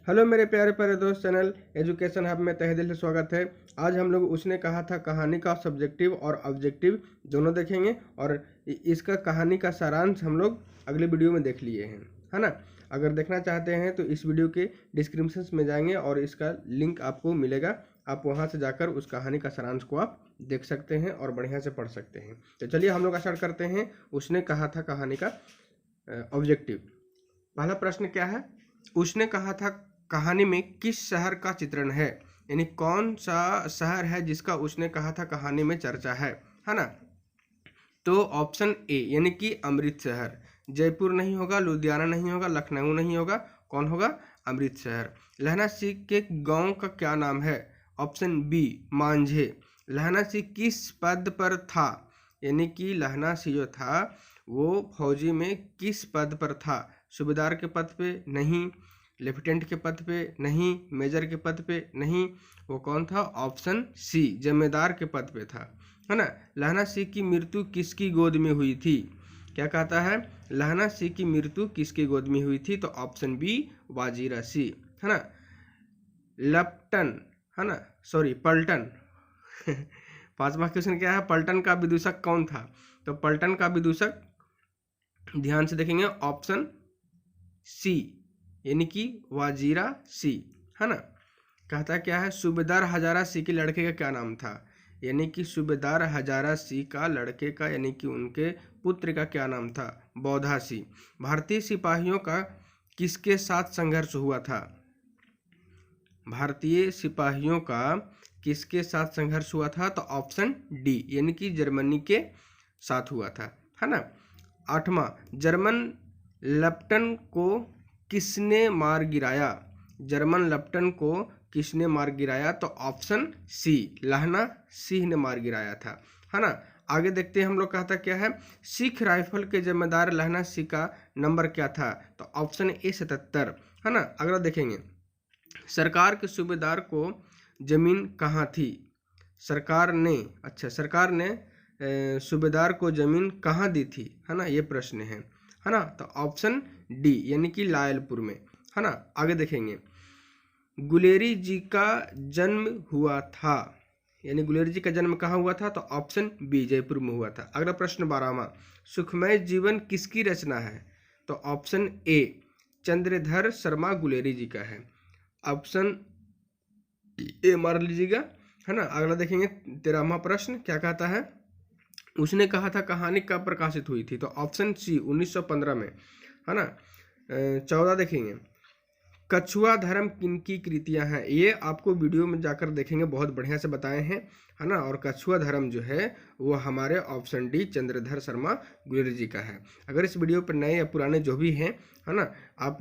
Hello मेरे प्यारे प्यारे दोस्त, चैनल एजुकेशन हब में तहे दिल से स्वागत है। आज हम लोग उसने कहा था कहानी का सब्जेक्टिव और ऑब्जेक्टिव दोनों देखेंगे और इसका कहानी का सारांश हम लोग अगले वीडियो में देख लिए हैं, है ना। अगर देखना चाहते हैं तो इस वीडियो के डिस्क्रिप्शन में जाएंगे और इसका लिंक आपको मिलेगा। आप वहां से जाकर उस कहानी का सारांश को आप देख सकते हैं और बढ़िया से पढ़ सकते हैं। तो चलिए हम लोग स्टार्ट करते हैं। उसने कहा था कहानी का ऑब्जेक्टिव। पहला प्रश्न क्या है? उसने कहा था कहानी में किस शहर का चित्रण है, यानी कौन सा शहर है जिसका उसने कहा था कहानी में चर्चा है ना। तो ऑप्शन ए यानी कि अमृतसर। जयपुर नहीं होगा, लुधियाना नहीं होगा, लखनऊ नहीं होगा, कौन होगा? अमृतसर। लहना सिंह के गांव का क्या नाम है? ऑप्शन बी मांझे। लहना सिंह किस पद पर था, यानी कि लहना सिंह जो था वो फौजी में किस पद पर था? सूबेदार के पद पे नहीं, लेफ्टिनेंट के पद पे नहीं, मेजर के पद पे नहीं, वो कौन था? ऑप्शन सी जमींदार के पद पे था, है ना। लहना सिंह की मृत्यु किसकी गोद में हुई थी? क्या कहता है? लहना सिंह की मृत्यु किसकी गोद में हुई थी? तो ऑप्शन बी वाजीरा सिंह, है ना। लप्टन, है ना, सॉरी पलटन पांचवा क्वेश्चन क्या है? पलटन का विदूषक कौन था? तो पलटन का विदूषक ध्यान से देखेंगे ऑप्शन सी यानी कि वाजीरा सी, है ना। कहता क्या है? सूबेदार हजारा सिंह के लड़के का क्या नाम था? यानी कि सूबेदार हजारा सिंह का लड़के का यानी कि उनके पुत्र का क्या नाम था? बौधा सिंह। भारतीय सिपाहियों का किसके साथ संघर्ष हुआ था? भारतीय सिपाहियों का किसके साथ संघर्ष हुआ था? तो ऑप्शन डी यानी कि जर्मनी के साथ हुआ था, है ना। आठवां, जर्मन लेफ्टन को किसने मार गिराया? जर्मन लेफ्टन को किसने मार गिराया? तो ऑप्शन सी लहना सिंह ने मार गिराया था, है ना। आगे देखते हैं हम लोग। कहता क्या है? सिख राइफल के जिम्मेदार लहना सिंह का नंबर क्या था? तो ऑप्शन ए 77, है ना। अगला देखेंगे। सरकार के सूबेदार को जमीन कहाँ थी? सरकार ने सूबेदार को जमीन कहाँ दी थी, है ना, ये प्रश्न है ना। तो ऑप्शन डी यानी कि लायलपुर में, है ना। आगे देखेंगे। गुलेरी जी का जन्म हुआ था, यानी गुलेरी जी का जन्म कहाँ हुआ था? तो ऑप्शन बी जयपुर में हुआ था। अगला प्रश्न 12वां, सुखमय जीवन किसकी रचना है? तो ऑप्शन ए चंद्रधर शर्मा गुलेरी जी का है। ऑप्शन ए मार लीजिएगा, है ना। अगला देखेंगे 13वां प्रश्न क्या कहता है? उसने कहा था कहानी कब प्रकाशित हुई थी? तो ऑप्शन सी 1915 में, है ना। 14 देखेंगे। कछुआ धर्म किनकी कृतियां हैं? ये आपको वीडियो में जाकर देखेंगे, बहुत बढ़िया से बताए हैं, है ना। और कछुआ धर्म जो है वो हमारे ऑप्शन डी चंद्रधर शर्मा गुलेरी जी का है। अगर इस वीडियो पर नए या पुराने जो भी हैं, है ना, आप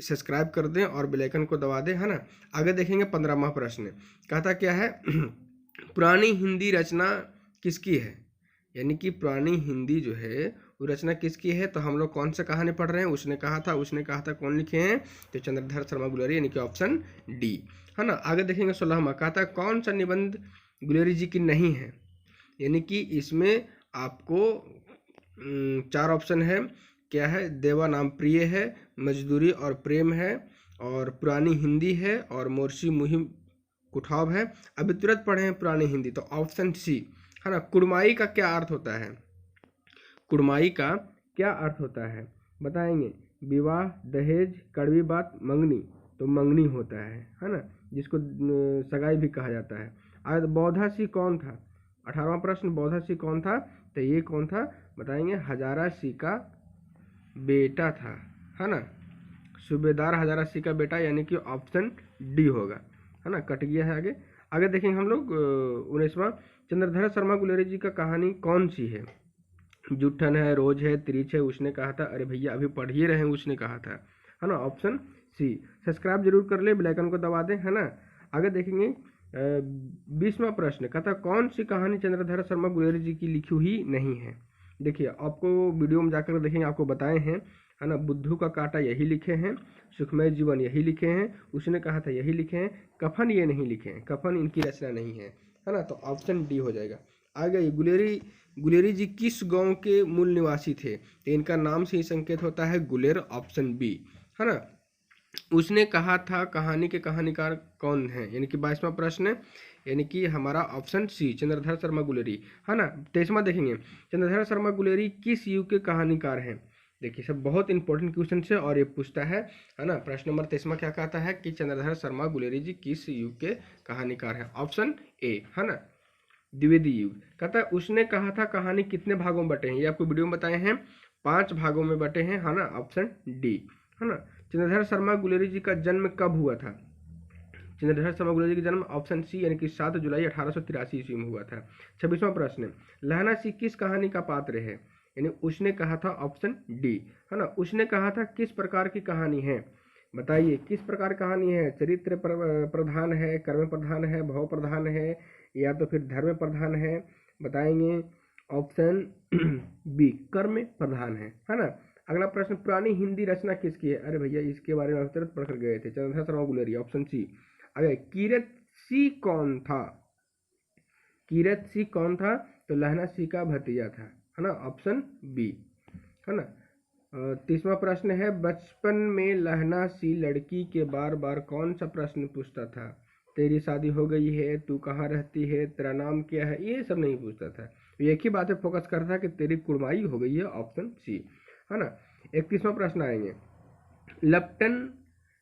सब्सक्राइब कर दें और बेल आइकन को दबा दें, है ना। आगे देखेंगे 15वां प्रश्न कहता क्या है? पुरानी हिंदी रचना किसकी है? यानी कि पुरानी हिंदी जो है वो रचना किसकी है? तो हम लोग कौन सा कहानी पढ़ रहे हैं? उसने कहा था कौन लिखे हैं? तो चंद्रधर शर्मा गुलेरी यानी कि ऑप्शन डी, है ना। आगे देखेंगे 16वां कहता है कौन सा निबंध गुलेरी जी की नहीं है? यानी कि इसमें आपको 4 ऑप्शन है। क्या है? देवा नाम प्रिय है, मजदूरी और प्रेम है, और पुरानी हिंदी है, और मोर्शी मुहिम कुठाव है। अभी तुरंत पढ़े हैं पुरानी हिंदी, तो ऑप्शन सी, है ना। कुड़माई का क्या अर्थ होता है? कुड़माई का क्या अर्थ होता है बताएंगे? विवाह, दहेज, कड़वी बात, मंगनी। तो मंगनी होता है ना, जिसको सगाई भी कहा जाता है। आज बौधा सिंह कौन था? 18वां प्रश्न, बौधा सिंह कौन था? तो ये कौन था बताएंगे? हजारा सिंह का बेटा था, है ना। सूबेदार हजारा सिंह का बेटा, यानी कि ऑप्शन डी होगा, है ना। कट गया है। आगे देखेंगे हम लोग 19वां, चंद्रधर शर्मा गुलेरी जी का कहानी कौन सी है? जुट्ठन है, रोज है, त्रिच है, उसने कहा था। अरे भैया अभी पढ़ ही रहे हैं, उसने कहा था, है ना। Option C. सब्सक्राइब जरूर कर ले, बेल आइकन को दबा दें, है ना। आगे देखेंगे 20वां प्रश्न कहता कौन सी कहानी चंद्रधर शर्मा गुलेरी जी की लिखी हुई नहीं है? देखिए आपको वीडियो में जाकर देखेंगे, आपको बताए हैं, है ना। बुद्धू का कांटा यही लिखे हैं, सुखमय जीवन यही लिखे हैं, उसने कहा था यही लिखे हैं, कफन ये नहीं लिखे हैं, कफन इनकी रचना नहीं है, है ना। तो ऑप्शन डी हो जाएगा। आगे गुलेरी जी किस गांव के मूल निवासी थे? तो इनका नाम से ही संकेत होता है गुलेर, ऑप्शन बी, है ना। उसने कहा था कहानी के कहानीकार कौन है, यानी कि 22वां प्रश्न है, यानी कि हमारा ऑप्शन सी चंद्रधर शर्मा गुलेरी, है ना। 23वां देखेंगे, चंद्रधर शर्मा गुलेरी किस युग के कहानीकार हैं। देखिए सब बहुत इंपॉर्टेंट क्वेश्चन है और ये पूछता है ना। प्रश्न नंबर 23वां क्या कहता है कि चंद्रधर शर्मा गुलेरी जी किस युग के कहानीकार हैं। ऑप्शन ए, है ना, द्विवेदी युग। कहता है उसने कहा था कहानी कितने भागों में बटे हैं, ये आपको वीडियो में बताए हैं 5 भागों में बटे हैं, है ना। ऑप्शन डी, है ना। चंद्रधर शर्मा गुलेरी जी का जन्म कब हुआ था। चंद्रधर शर्मा गुलेरी जी का जन्म ऑप्शन सी यानी कि 7 जुलाई 1883 ईस्वी में हुआ था। 26वां प्रश्न, लहना सिंह किस कहानी का पात्र है, यानी उसने कहा था ऑप्शन डी, है ना। उसने कहा था किस प्रकार की कहानी है, बताइए किस प्रकार कहानी है। चरित्र प्रधान है, कर्म प्रधान है, भाव प्रधान है, या तो फिर धर्म प्रधान है। बताएंगे ऑप्शन बी कर्म प्रधान है ना। अगला प्रश्न, पुरानी हिंदी रचना किसकी है। अरे भैया इसके बारे में तुरंत पढ़ कर गए थे, चंद्रधर शर्मा गुलेरी, ऑप्शन सी। अरे कीरत सी कौन था, कीरत सी कौन था, तो लहना सी का भतीजा था, है ना। ऑप्शन बी, है ना। 30वां प्रश्न है, बचपन में लहना सी लड़की के बार बार कौन सा प्रश्न पूछता था। तेरी शादी हो गई है, तू कहाँ रहती है, तेरा नाम क्या है, ये सब नहीं पूछता था। एक ही बात पे फोकस करता था कि तेरी कुड़माई हो गई है, ऑप्शन सी, है ना। 31वां प्रश्न आएंगे,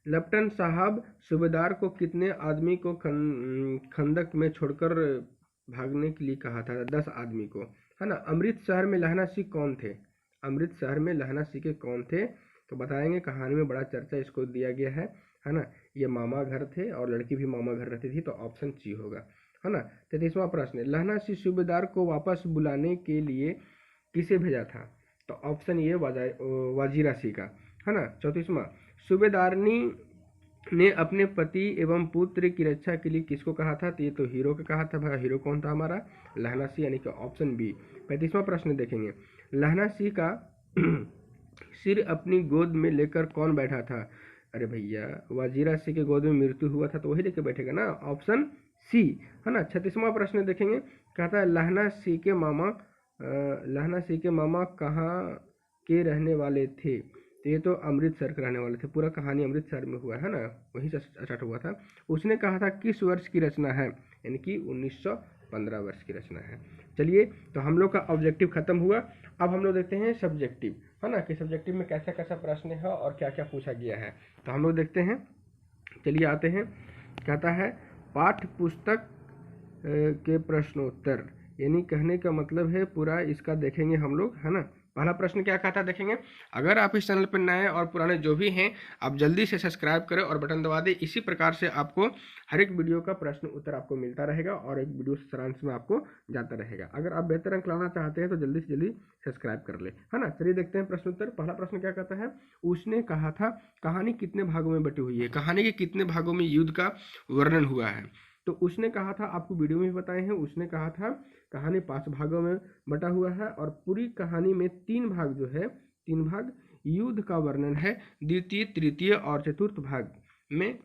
लेफ्टन साहब सूबेदार को कितने आदमी को खंदक में छोड़कर भागने के लिए कहा था। 10 आदमी को, है ना। अमृतसर में लहना सिंह कौन थे, अमृतसर में लहना सिंह के कौन थे, तो बताएंगे कहानी में बड़ा चर्चा इसको दिया गया है ना। ये मामा घर थे और लड़की भी मामा घर रहती थी, तो ऑप्शन सी होगा, है ना। 33वां प्रश्न, लहना सिंह सूबेदार को वापस बुलाने के लिए किसे भेजा था, तो ऑप्शन ये वाजीरा सिंह का, है ना। 34वां, सूबेदारनी ने अपने पति एवं पुत्र की रक्षा के लिए किसको कहा था, तो ये तो हीरो को कहा था। भाई हीरो कौन था हमारा, लहना सिंह, यानी कि ऑप्शन बी। 35वां प्रश्न देखेंगे, लहना सिंह का सिर अपनी गोद में लेकर कौन बैठा था। अरे भैया वाजीरा सिंह के गोद में मृत्यु हुआ था, तो वही लेकर बैठेगा ना, ऑप्शन सी, है ना। 36वां प्रश्न देखेंगे, कहता है लहना सिंह के मामा कहाँ के रहने वाले थे, तो ये तो अमृतसर के रहने वाले थे। पूरा कहानी अमृतसर में हुआ है ना, वहीं से स्टार्ट हुआ था। उसने कहा था किस वर्ष की रचना है, यानी कि 1915 वर्ष की रचना है। चलिए तो हम लोग का ऑब्जेक्टिव खत्म हुआ। अब हम लोग देखते हैं सब्जेक्टिव, है ना, कि सब्जेक्टिव में कैसा कैसा प्रश्न है और क्या क्या पूछा गया है, तो हम लोग देखते हैं। चलिए आते हैं, कहता है पाठ्य पुस्तक के प्रश्नोत्तर, यानी कहने का मतलब है पूरा इसका देखेंगे हम लोग, है ना। पहला प्रश्न क्या कहता है देखेंगे। अगर आप इस चैनल पर नए और पुराने जो भी हैं, आप जल्दी से सब्सक्राइब करें और बटन दबा दें। इसी प्रकार से आपको हर एक वीडियो का प्रश्न उत्तर आपको मिलता रहेगा और एक वीडियो सारांश में आपको जाता रहेगा। अगर आप बेहतर अंक लाना चाहते हैं तो जल्दी से जल्दी सब्सक्राइब कर ले, है ना। चलिए देखते हैं प्रश्न उत्तर। पहला प्रश्न क्या कहता है, उसने कहा था कहानी कितने भागों में बटी हुई है, कहानी के कितने भागों में युद्ध का वर्णन हुआ है। तो उसने कहा था, आपको वीडियो में भी बताए हैं, उसने कहा था कहानी 5 भागों में बटा हुआ है और पूरी कहानी में 3 भाग जो है, 3 भाग युद्ध का वर्णन है, द्वितीय तृतीय और चतुर्थ भाग में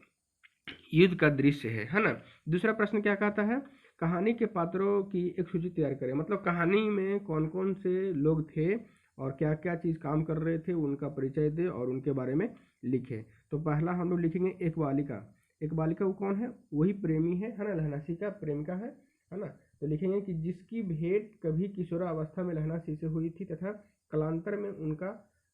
युद्ध का दृश्य है ना। दूसरा प्रश्न क्या कहता है, कहानी के पात्रों की एक सूची तैयार करें, मतलब कहानी में कौन कौन से लोग थे और क्या क्या चीज़ काम कर रहे थे, उनका परिचय दे और उनके बारे में लिखे। तो पहला हम लोग लिखेंगे एक बालिका। एक बालिका वो कौन है, वही प्रेमी है ना, लहना सिंह का प्रेमिका है ना। तो लिखेंगे कि जिसकी भेंट कभी किशोरावस्था में लहना सिंह से हुई थी तथा कालांतर में उनका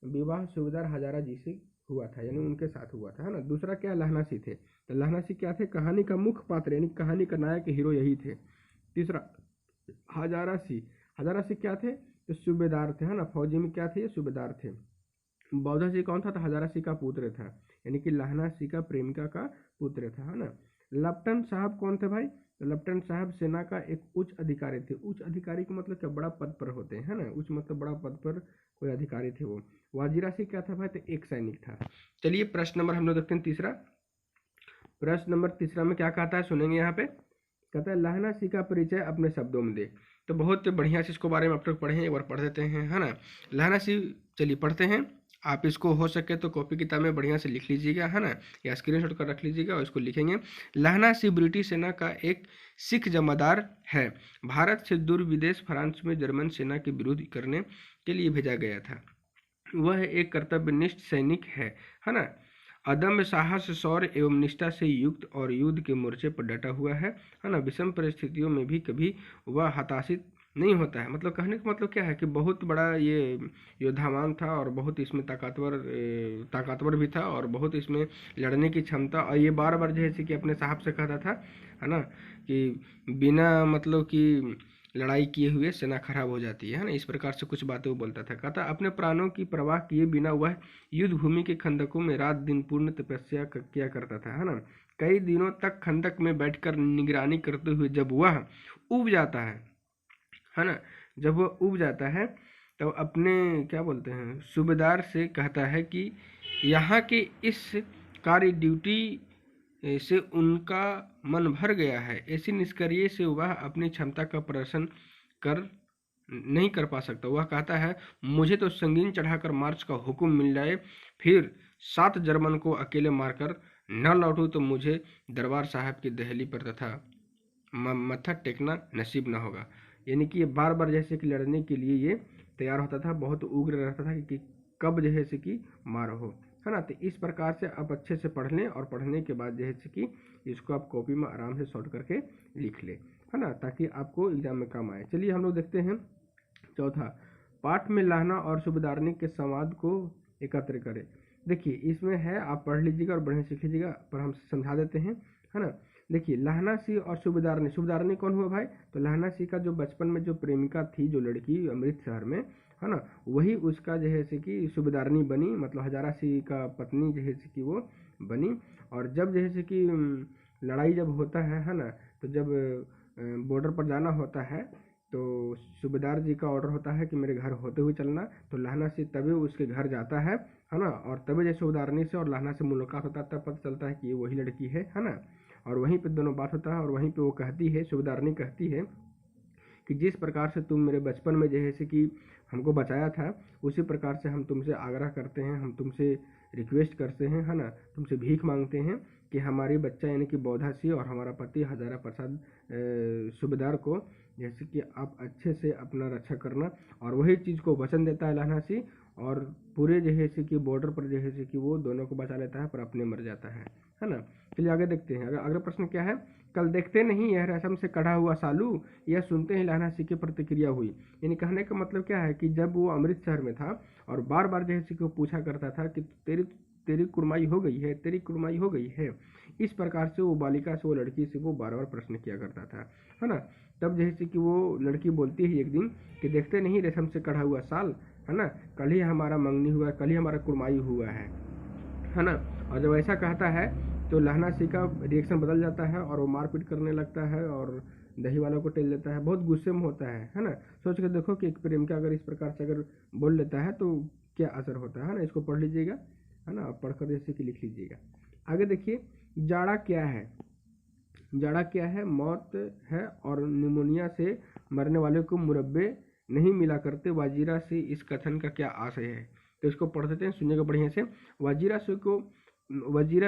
विवाह सूबेदार हजारा जी से हुआ था, यानी उनके साथ हुआ था, है ना। दूसरा क्या, लहना सिंह थे, तो लहना सिंह क्या थे, कहानी का मुख्य पात्र, यानी कहानी का नायक हीरो यही थे। तीसरा हजारा सिंह क्या थे, तो सूबेदार थे, है ना, फौजी में क्या थे, ये सूबेदार थे। बौद्धा सिंह कौन था, तो हजारा सिंह का पुत्र था, यानी कि लहना सिंह का प्रेमिका का पुत्र था, है ना। लेफ्टिनेंट साहब कौन थे भाई, तो लेफ्टिनेंट साहब सेना का एक उच्च अधिकारी थे। उच्च अधिकारी का मतलब क्या, बड़ा पद पर होते हैं, है ना, उच्च मतलब बड़ा पद पर कोई अधिकारी थे वो। वाजीरा सिंह क्या था भाई, तो एक सैनिक था। चलिए प्रश्न नंबर हम लोग देखते हैं तीसरा। प्रश्न नंबर तीसरा में क्या कहता है, सुनेंगे यहाँ पे। कहता है लहना सिंह का परिचय अपने शब्दों में दे। तो बहुत बढ़िया से इसको बारे में आप लोग पढ़ें, एक बार पढ़ देते हैं, है ना। लहना सिंह, चलिए पढ़ते हैं। आप इसको हो सके तो कॉपी किताब में बढ़िया से लिख लीजिएगा, है ना, या स्क्रीनशॉट कर रख लीजिएगा और इसको लिखेंगे। लहना सिंह ब्रिटिश सेना का एक सिख जमादार है। भारत से दूर विदेश फ्रांस में जर्मन सेना के विरोध करने के लिए भेजा गया था। वह एक कर्तव्यनिष्ठ सैनिक है ना। अदम्य साहस, शौर्य एवं निष्ठा से युक्त और युद्ध के मोर्चे पर डटा हुआ है ना। विषम परिस्थितियों में भी कभी वह हताशित नहीं होता है। मतलब कहने का मतलब क्या है कि बहुत बड़ा ये योद्धामान था और बहुत इसमें ताकतवर भी था और बहुत इसमें लड़ने की क्षमता, और ये बार बार जैसे कि अपने साहब से कहता था, है ना, कि बिना मतलब कि लड़ाई किए हुए सेना खराब हो जाती है ना। इस प्रकार से कुछ बातें वो बोलता था। कहता अपने प्राणों की परवाह किए बिना वह युद्ध भूमि के खंदकों में रात दिन पूर्ण तपस्या किया करता था, है ना। कई दिनों तक खंदक में बैठकर निगरानी करते हुए जब वह उब जाता है ना, जब वह उब जाता है तो अपने क्या बोलते हैं सूबेदार से कहता है कि यहाँ के इस कार्य ड्यूटी से उनका मन भर गया है। ऐसी निष्क्रिय से वह अपनी क्षमता का प्रदर्शन कर नहीं कर पा सकता। वह कहता है मुझे तो संगीन चढ़ाकर मार्च का हुक्म मिल जाए, फिर 7 जर्मन को अकेले मारकर न लौटूं तो मुझे दरबार साहब की दहली पर तथा मत्था टेकना नसीब न होगा। यानी कि ये बार बार जैसे कि लड़ने के लिए ये तैयार होता था, बहुत उग्र रहता था कि कब जैसे कि मार हो, है ना। तो इस प्रकार से आप अच्छे से पढ़ लें और पढ़ने के बाद जैसे कि इसको आप कॉपी में आराम से शॉर्ट करके लिख लें, है ना, ताकि आपको एग्जाम में काम आए। चलिए हम लोग देखते हैं चौथा, पाठ में लहना और सूबेदारनी के संवाद को एकत्र करें। देखिए इसमें है, आप पढ़ लीजिएगा और बढ़िया सीख लीजिएगा, पर हम समझा देते हैं, है ना। देखिए लहना सिंह और सूबेदारनी, सूबेदारनी कौन हुआ भाई, तो लहना सिंह का जो बचपन में जो प्रेमिका थी, जो लड़की अमृतसर में, है ना, वही उसका जैसे कि सूबेदारनी बनी, मतलब हजारा सिंह का पत्नी जैसे कि वो बनी। और जब जैसे कि लड़ाई जब होता है ना, तो जब बॉर्डर पर जाना होता है तो सूबेदार जी का ऑर्डर होता है कि मेरे घर होते हुए चलना, तो लहना सिंह तभी उसके घर जाता है ना, और तभी जैसे सूबेदारनी से और लहना से मुलाकात होता है, तब पता चलता है कि ये वही लड़की है ना। और वहीं पे दोनों बात होता है और वहीं पे वो कहती है, सूबेदारनी कहती है कि जिस प्रकार से तुम मेरे बचपन में जैसे कि हमको बचाया था, उसी प्रकार से हम तुमसे आग्रह करते हैं, हम तुमसे रिक्वेस्ट करते हैं, है ना, तुमसे भीख मांगते हैं कि हमारी बच्चा यानी कि बौधा सिंह और हमारा पति हजारा प्रसाद सूबेदार को जैसे कि आप अच्छे से अपना रक्षा करना। और वही चीज़ को वचन देता है लहना सिंह, और पूरे जैसे कि बॉर्डर पर जैसे कि वो दोनों को बचा लेता है, पर अपने मर जाता है ना। चलिए आगे देखते हैं। अगला प्रश्न क्या है, कल देखते नहीं यह रसम से कढ़ा हुआ सालू, यह सुनते ही लहना सिंह की प्रतिक्रिया हुई। यानी कहने का मतलब क्या है कि जब वो अमृतसर में था और बार बार जैसे कि वो पूछा करता था कि तेरी कुर्माई हो गई है, तेरी कुर्माई हो गई है, इस प्रकार से वो बालिका से, वो लड़की से वो बार बार प्रश्न किया करता था, है ना। तब जैसे कि वो लड़की बोलती है एक दिन कि देखते नहीं रेशम से कढ़ा हुआ साल, है ना, कल ही हमारा मंगनी हुआ, कल ही हमारा कुर्माई हुआ है ना। और जब ऐसा कहता है तो लहना सिंह का रिएक्शन बदल जाता है और वो मारपीट करने लगता है और दही वालों को टेल लेता है, बहुत गुस्से में होता है ना। सोच के देखो कि एक प्रेमिका अगर इस प्रकार से अगर बोल लेता है तो क्या असर होता है ना। इसको पढ़ लीजिएगा, है ना, पढ़कर जैसे कि लिख लीजिएगा। आगे देखिए, जाड़ा क्या है, जाड़ा क्या है, मौत है और निमोनिया से मरने वाले को मुरब्बे नहीं मिला करते। वाजीरा से इस कथन का क्या आशय है, तो इसको पढ़ देते हैं, सुनिएगा बढ़िया से। वजीरा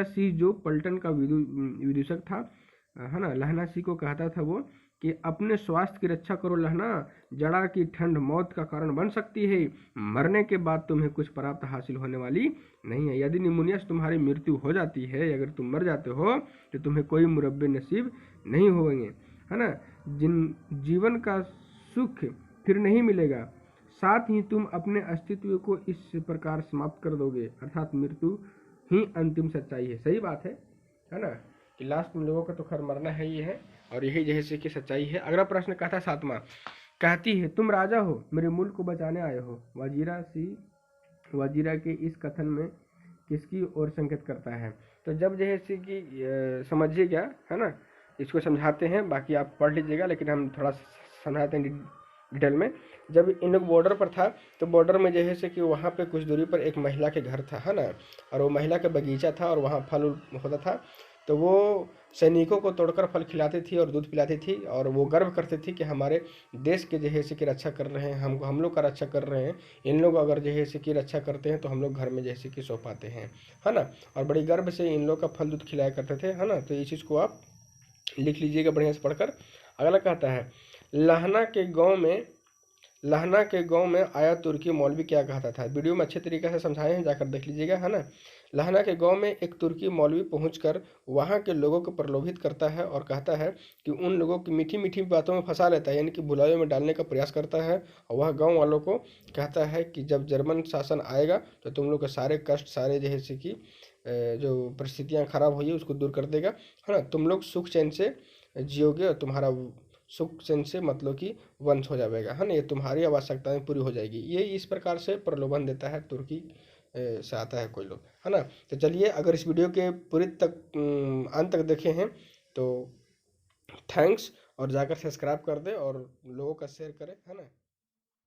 सिंह जो पलटन का विदूषक था, है ना, लहना सिंह को कहता था वो कि अपने स्वास्थ्य की रक्षा करो लहना, जड़ा की ठंड मौत का कारण बन सकती है, मरने के बाद तुम्हें कुछ प्राप्त हासिल होने वाली नहीं है। यदि निमोनिया से तुम्हारी मृत्यु हो जाती है, अगर तुम मर जाते हो तो तुम्हें कोई मुरब्बे नसीब नहीं होंगे, है ना। जीवन का सुख फिर नहीं मिलेगा, साथ ही तुम अपने अस्तित्व को इस प्रकार समाप्त कर दोगे, अर्थात मृत्यु ही अंतिम सच्चाई है। सही बात है ना, कि लास्ट तुम लोगों का तो खैर मरना है ही है, और यही जैसे कि सच्चाई है। अगला प्रश्न कहता है 7वां, कहती है तुम राजा हो, मेरे मुल्क को बचाने आए हो। वजीरा के इस कथन में किसकी ओर संकेत करता है, तो जब जैसे कि समझिएगा, है ना, इसको समझाते हैं, बाकी आप पढ़ लीजिएगा, लेकिन हम थोड़ा समझाते हैं डिटेल में। जब इन लोग बॉर्डर पर था तो बॉर्डर में जैसे कि वहाँ पे कुछ दूरी पर एक महिला के घर था, है ना, और वो महिला का बगीचा था और वहाँ फल होता था, तो वो सैनिकों को तोड़कर फल खिलाती थी और दूध पिलाती थी, और वो गर्व करती थी कि हमारे देश के जैसे कि रक्षा कर रहे हैं, हम लोग का रक्षा कर रहे हैं, इन लोग अगर जैसे कि रक्षा करते हैं तो हम लोग घर में जैसे कि सो पाते हैं, है ना। और बड़ी गर्व से इन लोग का फल दूध खिलाया करते थे, है ना। तो इस चीज़ को आप लिख लीजिएगा बढ़िया से पढ़कर। अगला कहता है, लहना के गांव में आया तुर्की मौलवी क्या कहता था। वीडियो में अच्छे तरीके से समझाए हैं, जाकर देख लीजिएगा, है ना। लहना के गांव में एक तुर्की मौलवी पहुंचकर वहां के लोगों को प्रलोभित करता है और कहता है कि उन लोगों की मीठी मीठी बातों में फंसा लेता है, यानी कि बुराइयों में डालने का प्रयास करता है। और वह गांव वालों को कहता है कि जब जर्मन शासन आएगा तो तुम लोग के सारे कष्ट, सारे जैसे कि जो परिस्थितियां खराब हुई है उसको दूर कर देगा, है ना। तुम लोग सुख चैन से जियोगे और तुम्हारा सुख चैन से मतलब कि वंश हो जाएगा, है ना। ये तुम्हारी आवश्यकताएं पूरी हो जाएगी। ये इस प्रकार से प्रलोभन देता है तुर्की से आता है कोई लोग, है ना। तो चलिए, अगर इस वीडियो के पूरी तक अंत तक देखे हैं तो थैंक्स, और जाकर सब्सक्राइब कर दे और लोगों का शेयर करें, है ना।